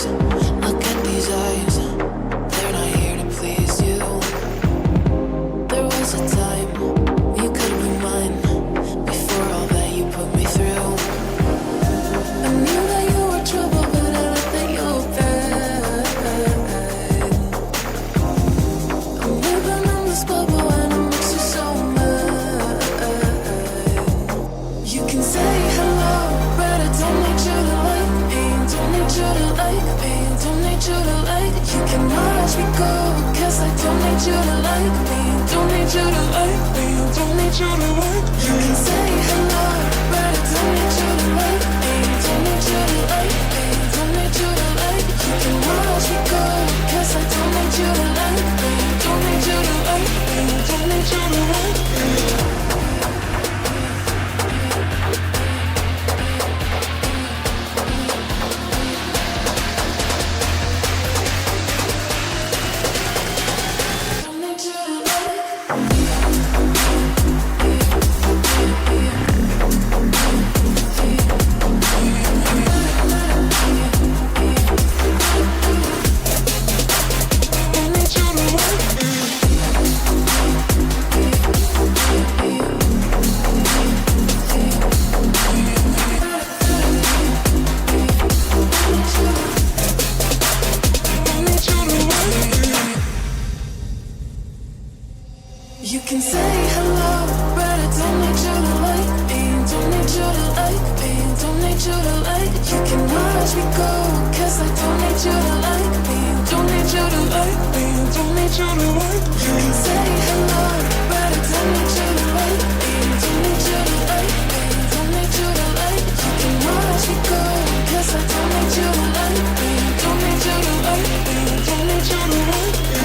eyes. Look at these eyes. They're not here to please you. There was a time you could be mine. Before all that you put me through, I knew that you were trouble, but I don't think you were bad. I'm living in this bubble and it makes you so mad. You can say hello, but I don't need you to like me. Don't need you to like me. Don't need you to like. You can watch me go, 'cause I don't need you to like me. Don't need you to like me. Don't need you to like. You can say hello, but I don't need you to like me. Don't need you to like me. Don't need you to like. You can watch me go, 'cause I don't need you to like me. Don't need you to like me. Don't need you to like me. You can say hello, but I don't need you to like me. Don't need you to like me. Don't need you to like. You can watch me go, 'cause I don't need you to like me. Don't need you to like me. Don't need you to like. You can say hello, but I don't need you to like me. Don't need you to like me. Don't need you to like. You can watch me go, 'cause I don't need you to like me. Don't need you to like me. Don't need you to like me.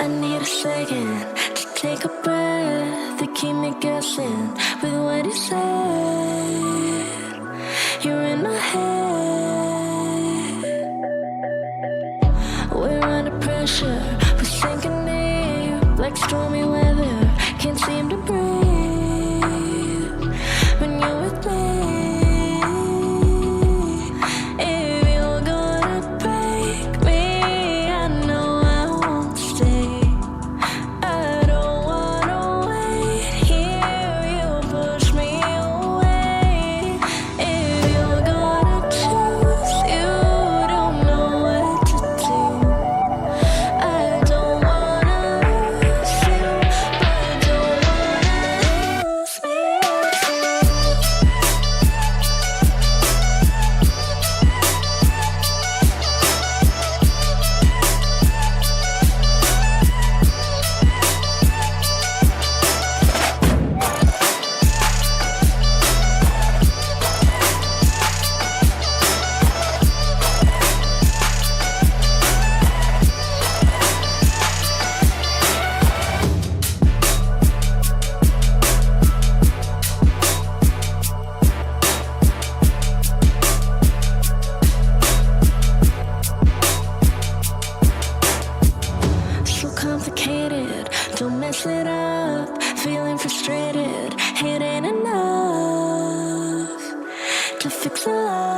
I need a second to take a breath, to keep me guessing with what you said. You're in my head. We're under pressure, we're sinking deep like stormy weather. Can't seem to breathe when you're with me. If you're gonna break me, I know I won't stay. I don't wanna wait here, you push me away. If you're gonna choose, you don't know what to do. I don't wanna lose you, but don't wanna lose me too. So complicated, don't mess it up. Feeling frustrated, it ain't enough to fix a love.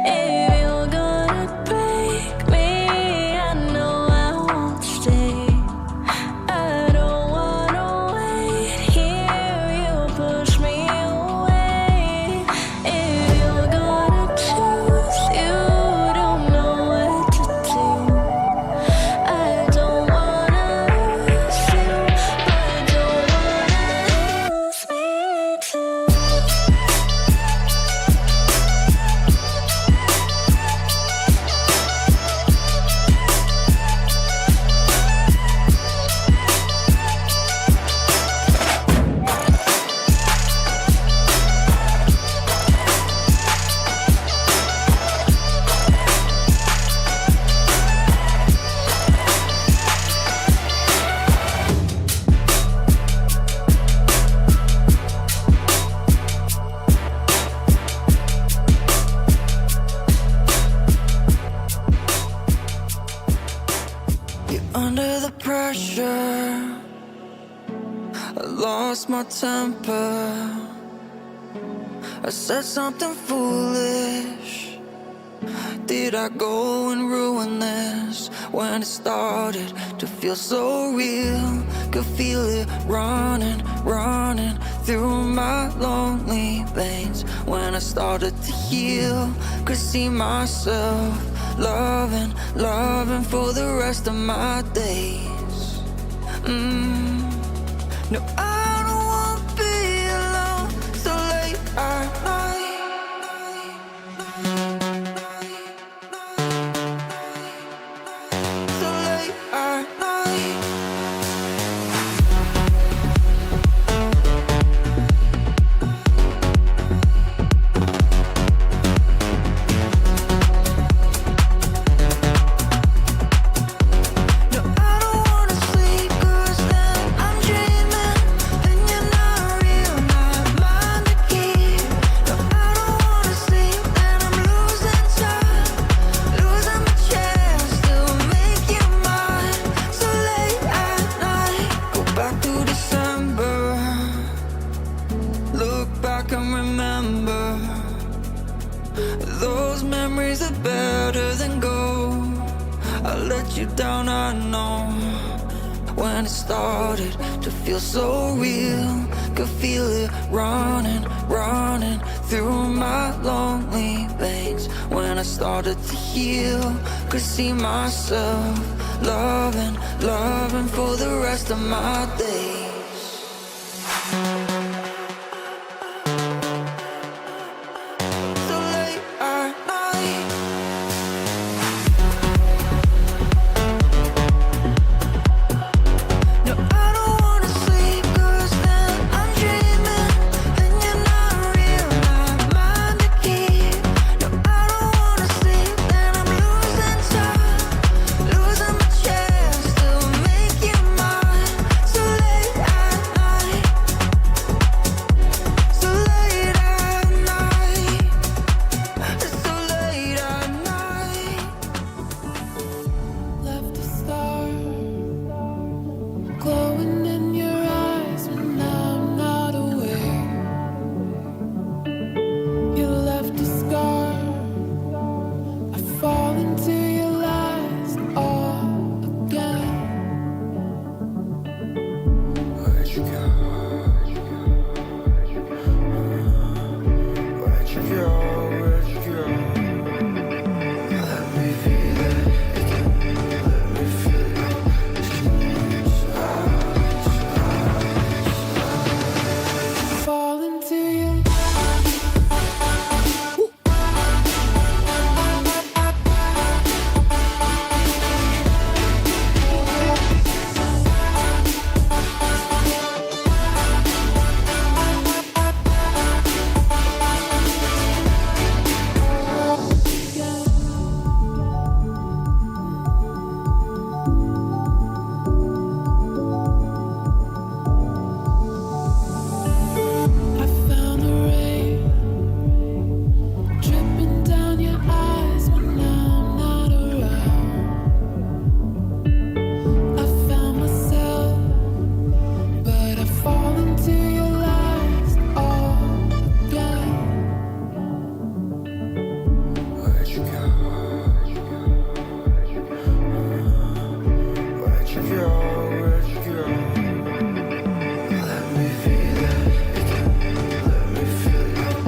If you're gonna break me, I know I won't stay. I don't anger. I lost my temper. I said something foolish. Did I go and ruin this? When it started to feel so real, could feel it running, running through my lonely veins. When I started to heal, could see myself loving, loving for the rest of my days. No, I don't want to be alone so late at night. So late at night. No, I don't wanna sleep 'cause then I'm dreaming, and you're not real, not mine to keep. No, I don't wanna sleep, and I'm losing time, losing my chance to make you mine. So late at night, go back to December, look back and remember. Those memories are better than gold. I let you down, I know. When it started to feel so real, could feel it running, running through my lonely veins. When I started to heal, could see myself loving, loving for the rest of my days. So late at night. No, I don't wanna sleep 'cause then I'm dreaming, and you're not real, not mine to keep. No, I don't wanna sleep, and I'm losing time, losing my chance to make you mine. So late at night. So late at night. It's so late at night. Left a star glowing in your eyes when I'm not aware. You left a scar. I fall into your lies all again. Where'd you go? Where'd you go? Where'd you go? Let me feel it again. Let me feel it. Fall into you. I found the rain dripping down your eyes when I'm not around. I found myself, but I fall into your lies all again. Where'd you go? Where'd you go? Where'd you go? Let me feel it again. Let me feel it.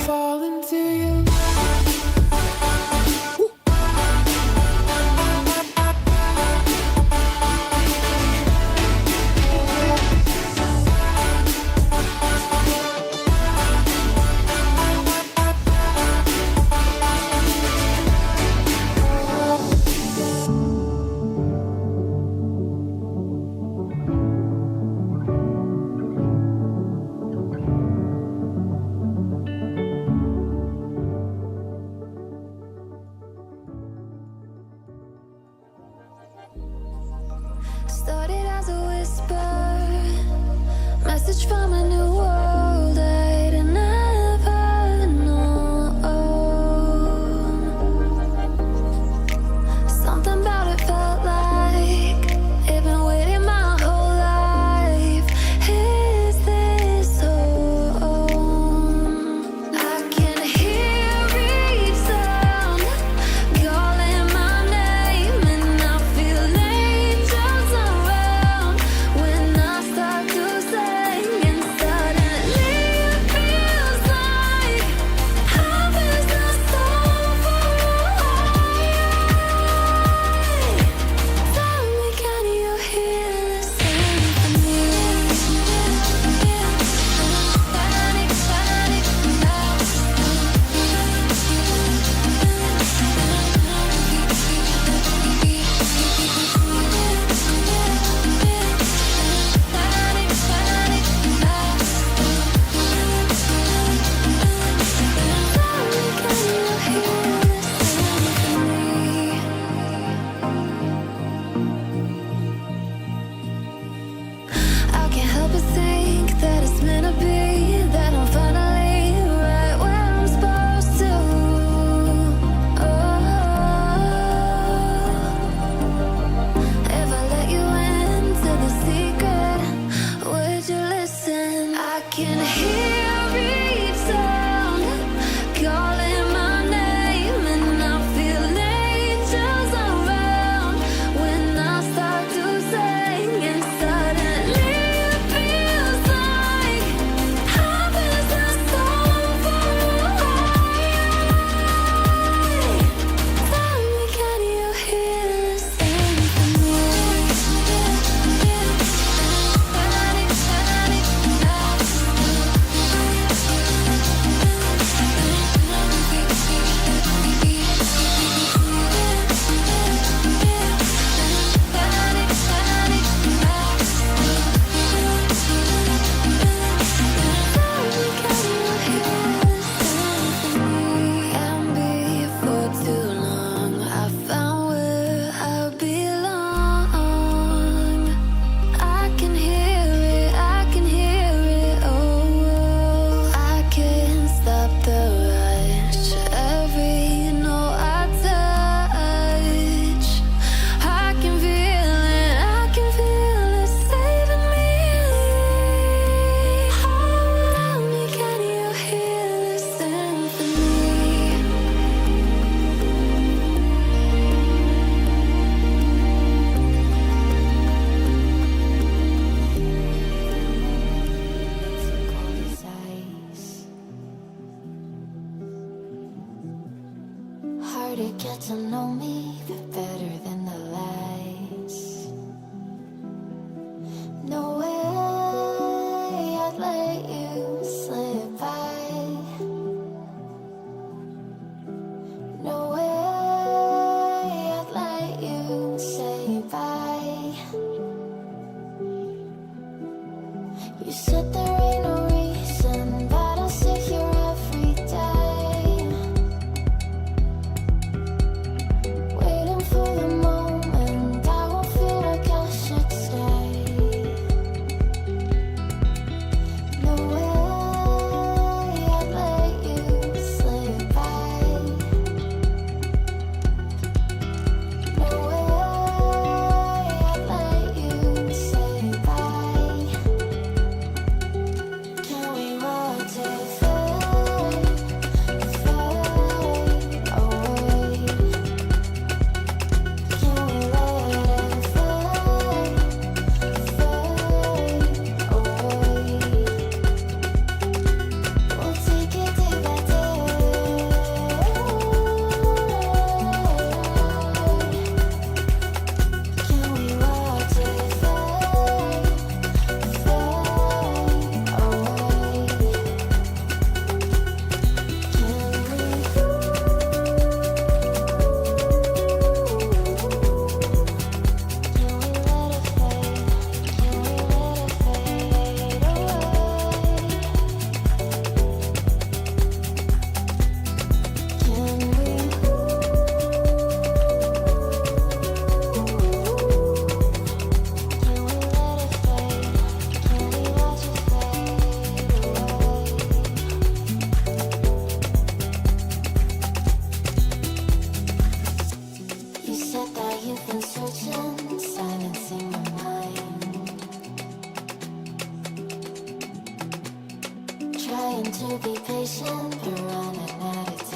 Fall into you. Started as a whisper, message from a new world I'd never known. to be patient, but running out of